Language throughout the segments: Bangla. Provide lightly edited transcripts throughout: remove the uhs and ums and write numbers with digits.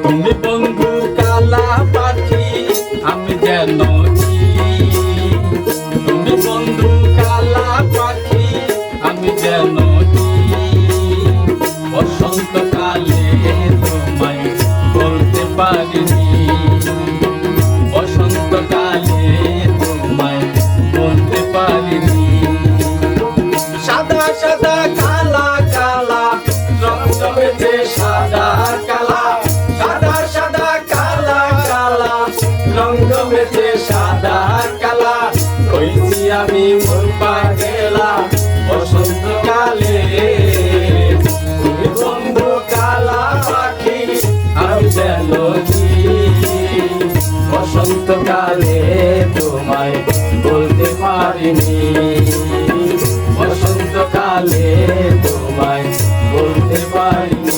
তুমি বন্ধু কালা পাখি আমি যেন কি, তুমি বন্ধু কালা পাখি আমি যেন কি, বসন্তকালে তোমায় বলতে পারিনি, বসন্তকালে তোমায় বলতে পারিনি। সাদা সাদা কালা কালা রং জমেছে সাদা কালা, সাদা সাদা কালা কালা রং জমেছে সাদা কালা, হইছি আমি মন পাগলা বসন্তকালে। তুমি বন্ধু কালা পাখি আমি যেন কি, বসন্তকালে তোমায় বলতে পারিনি, বসন্তকালে তোমায় বলতে পারিনি।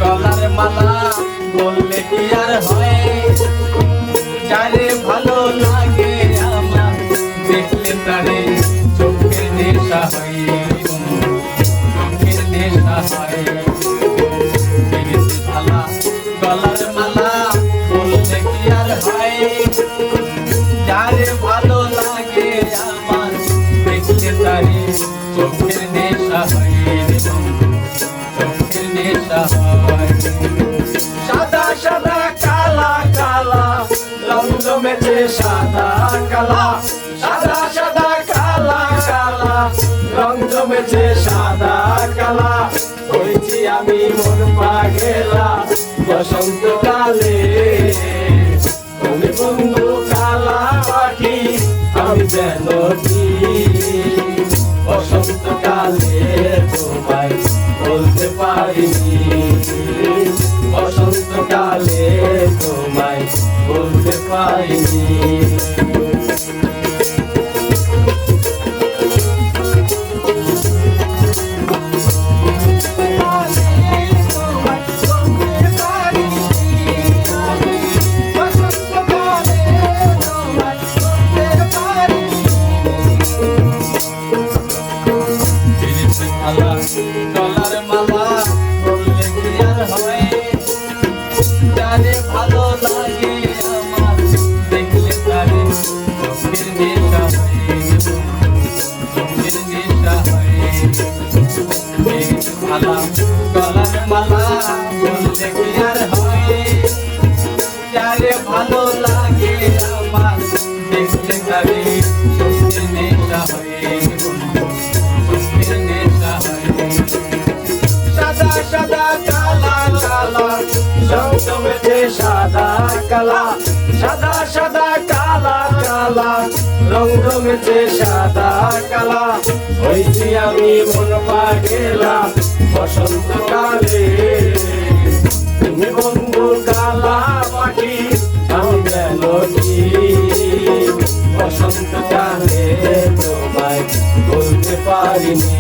গলার মালা বললে কি আর হয়, যারে ভালো লাগে আমার দেখলে তারে চোখের নেশা হয়, চোখের নেশা হয়। ভালা গলার মালা বললে কি আর হয়, যারে ভালো লাগে আমার দেখলে তারে চোখের নেশা হয়, সাদা সাদা কালা কালা রং জমেছে সাদা কালা, সাদা সাদা কালা কালা রং জমেছে সাদা কালা, হয়েছি আমি মন পাগলা বসন্তকালে। তুমি বন্ধু কালা পাখি আমি যেন কি, বসন্তকালে তোমায় বলতে পারিনি, বসন্তকালে তোমায় বলতে পারিনি। গলার মালা বললে কি আর হয়, যারে ভালো লাগে আমার দেখলে তারে চোখের নেশা হয়, চোখের নেশা হয়। গলার মালা বললে কি আর হয়, যারে ভালো লাগে আমার দেখলে তারে চোখের নেশা হয়, সাদা সাদা কালা কালা রং জমেছে সাদা কালা, সাদা সাদা কালা কালা রং জমেছে সাদা কালা, হইছি আমি মন পাগলা বসন্তকালে। তুমি বন্ধু কালা পাখি আমি যেন কি, বসন্তকালে তোমায় বলতে পারিনি,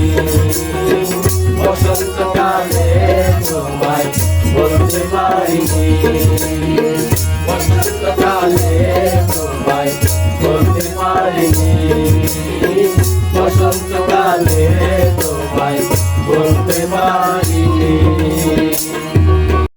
বসন্তকালে তোমায় বলতে পারিনি, বসন্তকালে তোমায় বলতে পারিনি, বসন্তকালে তোমায় বলতে পারিনি।